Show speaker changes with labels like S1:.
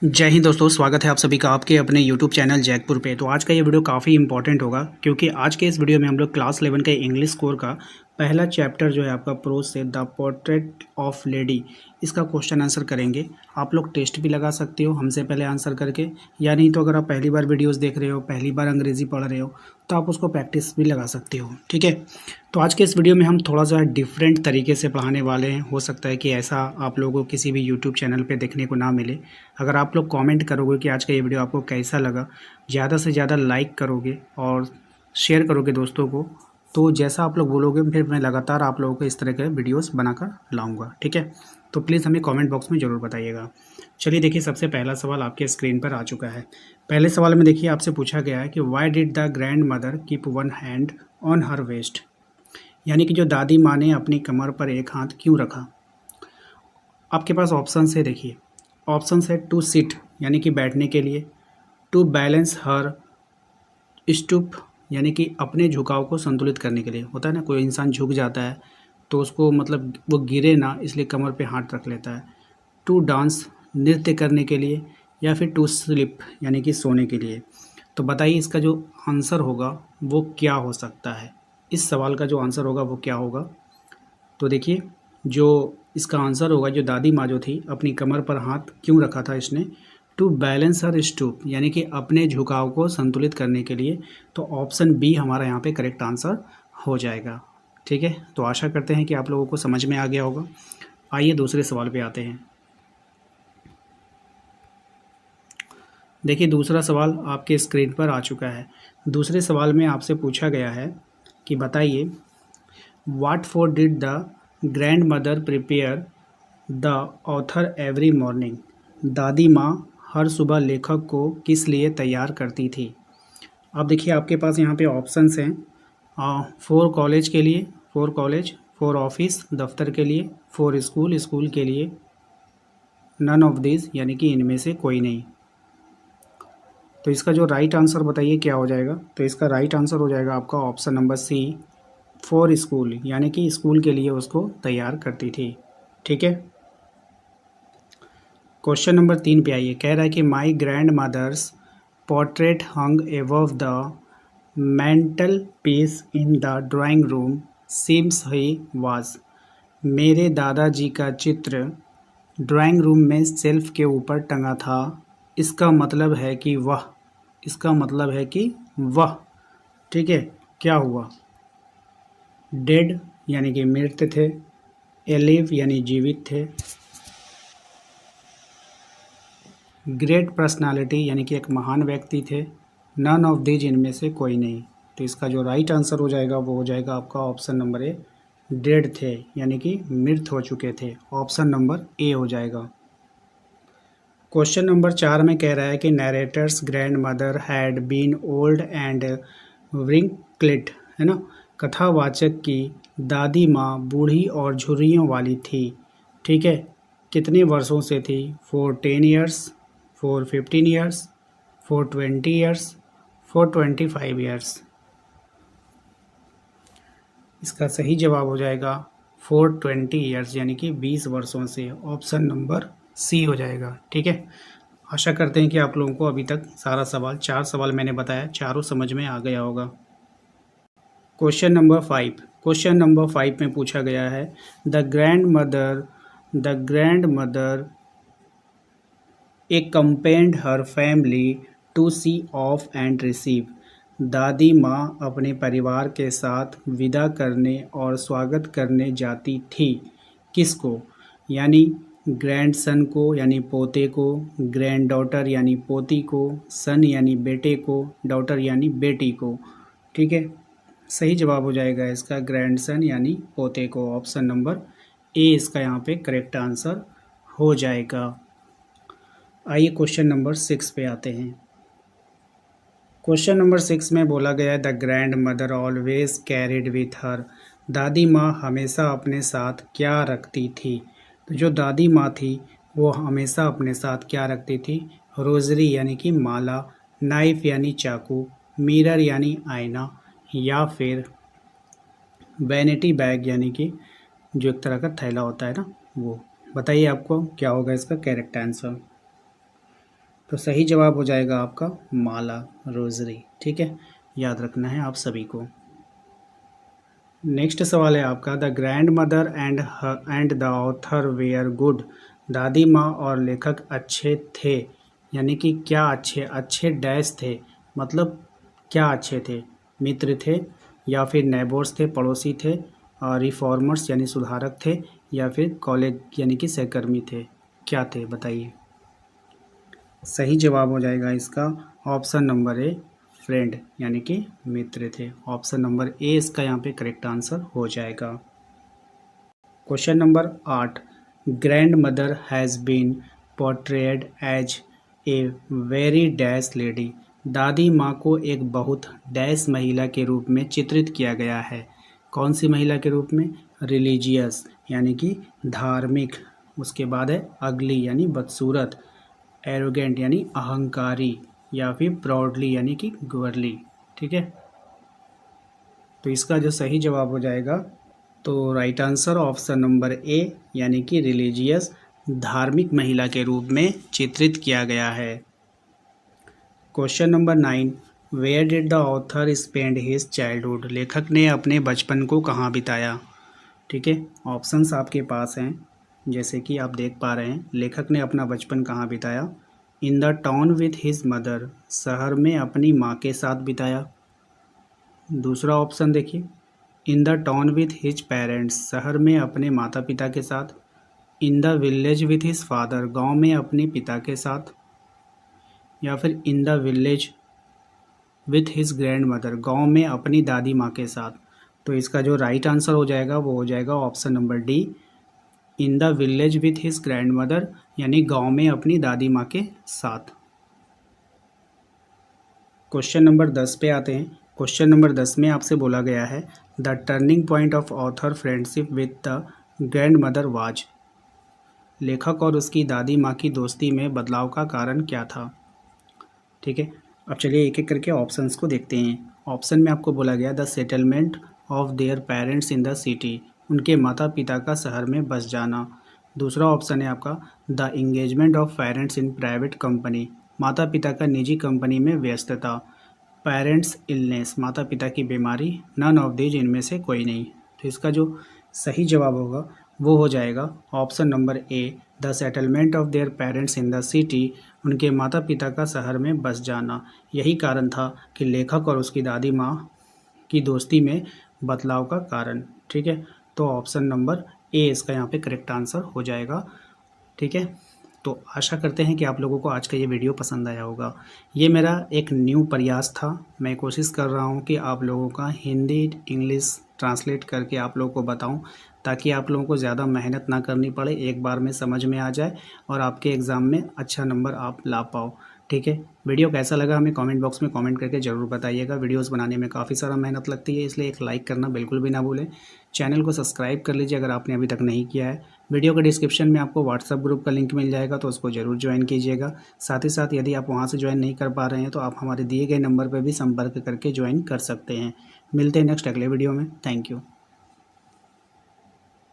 S1: जय हिंद दोस्तों, स्वागत है आप सभी का आपके अपने YouTube चैनल जैकपुर पे। तो आज का ये वीडियो काफ़ी इंपॉर्टेंट होगा क्योंकि आज के इस वीडियो में हम लोग क्लास 11 के इंग्लिश कोर का पहला चैप्टर जो है आपका प्रोज से द पोर्ट्रेट ऑफ लेडी, इसका क्वेश्चन आंसर करेंगे। आप लोग टेस्ट भी लगा सकते हो हमसे पहले आंसर करके, या नहीं तो अगर आप पहली बार वीडियोस देख रहे हो, पहली बार अंग्रेज़ी पढ़ रहे हो, तो आप उसको प्रैक्टिस भी लगा सकते हो। ठीक है, तो आज के इस वीडियो में हम थोड़ा सा डिफरेंट तरीके से पढ़ाने वाले हैं। हो सकता है कि ऐसा आप लोगों को किसी भी यूट्यूब चैनल पे देखने को ना मिले। अगर आप लोग कमेंट करोगे कि आज का ये वीडियो आपको कैसा लगा, ज़्यादा से ज़्यादा लाइक करोगे और शेयर करोगे दोस्तों को, तो जैसा आप लोग बोलोगे फिर मैं लगातार आप लोगों को इस तरह के वीडियोस बनाकर लाऊंगा। ठीक है, तो प्लीज़ हमें कमेंट बॉक्स में ज़रूर बताइएगा। चलिए देखिए, सबसे पहला सवाल आपके स्क्रीन पर आ चुका है। पहले सवाल में देखिए आपसे पूछा गया है कि why did the grandmother keep one hand on her waist, यानी कि जो दादी माँ ने अपनी कमर पर एक हाथ क्यों रखा। आपके पास ऑप्शन है, देखिए ऑप्शन है टू सिट यानी कि बैठने के लिए, टू बैलेंस हर स्टूप यानी कि अपने झुकाव को संतुलित करने के लिए। होता है ना, कोई इंसान झुक जाता है तो उसको मतलब वो गिरे ना, इसलिए कमर पे हाथ रख लेता है। टू डांस नृत्य करने के लिए, या फिर टू स्लीप यानी कि सोने के लिए। तो बताइए इसका जो आंसर होगा वो क्या हो सकता है। इस सवाल का जो आंसर होगा वो क्या होगा। तो देखिए, जो इसका आंसर होगा, जो दादी माँ जो थी अपनी कमर पर हाथ क्यों रखा था इसने, टू बैलेंस हर स्टूप यानी कि अपने झुकाव को संतुलित करने के लिए। तो ऑप्शन बी हमारा यहाँ पे करेक्ट आंसर हो जाएगा। ठीक है, तो आशा करते हैं कि आप लोगों को समझ में आ गया होगा। आइए दूसरे सवाल पे आते हैं। देखिए दूसरा सवाल आपके स्क्रीन पर आ चुका है। दूसरे सवाल में आपसे पूछा गया है कि बताइए what for did the grand mother prepare the author every morning, दादी माँ हर सुबह लेखक को किस लिए तैयार करती थी। अब देखिए आपके पास यहाँ पे ऑप्शंस हैं, फॉर कॉलेज के लिए, फॉर कॉलेज, फॉर ऑफिस दफ्तर के लिए, फॉर स्कूल स्कूल के लिए, नन ऑफ दिस यानी कि इनमें से कोई नहीं। तो इसका जो राइट आंसर बताइए क्या हो जाएगा। तो इसका राइट आंसर हो जाएगा आपका option number C, for school, यानी कि स्कूल के लिए उसको तैयार करती थी। ठीक है, क्वेश्चन नंबर 3 पे आइए। कह रहा है कि my grandmother's portrait hung above the mantelpiece in the drawing room seems he was, मेरे दादाजी का चित्र ड्राइंग रूम में सेल्फ के ऊपर टंगा था। इसका मतलब है कि वह, इसका मतलब है कि वह, ठीक है, क्या हुआ, डेड यानी कि मृत थे, एलिव यानी जीवित थे, ग्रेट पर्सनालिटी यानी कि एक महान व्यक्ति थे, नन ऑफ दीज इनमें से कोई नहीं। तो इसका जो राइट आंसर हो जाएगा वो हो जाएगा आपका ऑप्शन नंबर ए, डेड थे यानी कि मृत हो चुके थे। ऑप्शन नंबर ए हो जाएगा। क्वेश्चन नंबर 4 में कह रहा है कि narrator's grandmother had been old and wrinkled, है ना, कथावाचक की दादी माँ बूढ़ी और झुर्रियों वाली थी। ठीक है, कितने वर्षों से थी, for 10 years, for 15 years, for 20 years, for 25 years. इसका सही जवाब हो जाएगा फॉर 20 ईयर्स यानी कि 20 वर्षों से। ऑप्शन नंबर सी हो जाएगा। ठीक है, आशा करते हैं कि आप लोगों को अभी तक सारा सवाल, 4 सवाल मैंने बताया, चारों समझ में आ गया होगा। क्वेश्चन नंबर 5, क्वेश्चन नंबर 5 में पूछा गया है the grandmother accompanied her family to see off and receive, दादी माँ अपने परिवार के साथ विदा करने और स्वागत करने जाती थी। किसको, यानी ग्रैंडसन को यानी पोते को, ग्रैंड डॉटर यानी पोती को, सन यानी बेटे को, डॉटर यानी बेटी को। ठीक है, सही जवाब हो जाएगा इसका ग्रैंडसन यानी पोते को। ऑप्शन नंबर ए इसका यहाँ पे करेक्ट आंसर हो जाएगा। आइए क्वेश्चन नंबर 6 पे आते हैं। क्वेश्चन नंबर 6 में बोला गया है the grand mother always carried with her, दादी माँ हमेशा अपने साथ क्या रखती थी। तो जो दादी माँ थी वो हमेशा अपने साथ क्या रखती थी, रोजरी यानी कि माला, नाइफ यानी चाकू, मिरर यानी आईना, या फिर वैनिटी बैग यानी कि जो एक तरह का थैला होता है ना वो। बताइए आपको क्या होगा इसका करेक्ट आंसर। तो सही जवाब हो जाएगा आपका माला, रोजरी। ठीक है, याद रखना है आप सभी को। नेक्स्ट सवाल है आपका, the grandmother and the author were good. दादी माँ और लेखक अच्छे थे, यानी कि क्या अच्छे, अच्छे डैश थे, मतलब क्या अच्छे थे, मित्र थे या फिर नेबर्स थे, पड़ोसी थे, और रिफॉर्मर्स यानी सुधारक थे, या फिर कॉलेज यानी कि सहकर्मी थे, क्या थे बताइए। सही जवाब हो जाएगा इसका ऑप्शन नंबर ए, फ्रेंड यानी कि मित्र थे। ऑप्शन नंबर ए इसका यहाँ पे करेक्ट आंसर हो जाएगा। Question number 8, grandmother has been portrayed as a very dash lady. दादी माँ को एक बहुत डैश महिला के रूप में चित्रित किया गया है। कौन सी महिला के रूप में? रिलीजियस यानी कि धार्मिक, उसके बाद है अगली यानी बदसूरत, एरोगेंट यानी अहंकारी, या फिर प्राउडली यानी कि गर्ली। ठीक है, तो इसका जो सही जवाब हो जाएगा, तो right answer option number A यानी कि रिलीजियस, धार्मिक महिला के रूप में चित्रित किया गया है। Question number 9, where did the author spend his childhood. लेखक ने अपने बचपन को कहाँ बिताया। ठीक है, ऑप्शंस आपके पास हैं, जैसे कि आप देख पा रहे हैं, लेखक ने अपना बचपन कहाँ बिताया। In the town with his mother, शहर में अपनी माँ के साथ बिताया। दूसरा ऑप्शन देखिए, in the town with his parents, शहर में अपने माता पिता के साथ। In the village with his father, गांव में अपने पिता के साथ। या फिर in the village with his grand mother, गाँव में अपनी दादी माँ के साथ। तो इसका जो राइट आंसर हो जाएगा वो हो जाएगा option number D, in the village with his grand mother, यानी गांव में अपनी दादी माँ के साथ। क्वेश्चन नंबर 10 पे आते हैं। क्वेश्चन नंबर 10 में आपसे बोला गया है, the turning point of author friendship with the grand mother was. लेखक और उसकी दादी माँ की दोस्ती में बदलाव का कारण क्या था। ठीक है, अब चलिए एक एक करके ऑप्शंस को देखते हैं। ऑप्शन में आपको बोला गया, the settlement of their parents in the city, उनके माता पिता का शहर में बस जाना। दूसरा ऑप्शन है आपका, the engagement of parents in private company, माता पिता का निजी कंपनी में व्यस्तता। पेरेंट्स इलनेस, माता पिता की बीमारी, नन ऑफ दीज, इनमें से कोई नहीं। तो इसका जो सही जवाब होगा वो हो जाएगा option number A, the settlement of their parents in the city, उनके माता पिता का शहर में बस जाना। यही कारण था कि लेखक और उसकी दादी माँ की दोस्ती में बदलाव का कारण। ठीक है, तो ऑप्शन नंबर ए इसका यहाँ पे करेक्ट आंसर हो जाएगा। ठीक है, तो आशा करते हैं कि आप लोगों को आज का ये वीडियो पसंद आया होगा। ये मेरा एक न्यू प्रयास था, मैं कोशिश कर रहा हूँ कि आप लोगों का हिंदी इंग्लिश ट्रांसलेट करके आप लोगों को बताऊँ, ताकि आप लोगों को ज़्यादा मेहनत ना करनी पड़े, एक बार में समझ में आ जाए और आपके एग्ज़ाम में अच्छा नंबर आप ला पाओ। ठीक है, वीडियो कैसा लगा हमें कमेंट बॉक्स में कमेंट करके ज़रूर बताइएगा। वीडियोस बनाने में काफ़ी सारा मेहनत लगती है, इसलिए एक लाइक करना बिल्कुल भी ना भूलें। चैनल को सब्सक्राइब कर लीजिए अगर आपने अभी तक नहीं किया है। वीडियो के डिस्क्रिप्शन में आपको व्हाट्सएप ग्रुप का लिंक मिल जाएगा, तो उसको ज़रूर ज्वाइन कीजिएगा। साथ ही साथ यदि आप वहाँ से ज्वाइन नहीं कर पा रहे हैं तो आप हमारे दिए गए नंबर पर भी संपर्क करके ज्वाइन कर सकते हैं। मिलते हैं नेक्स्ट अगले वीडियो में। Thank you.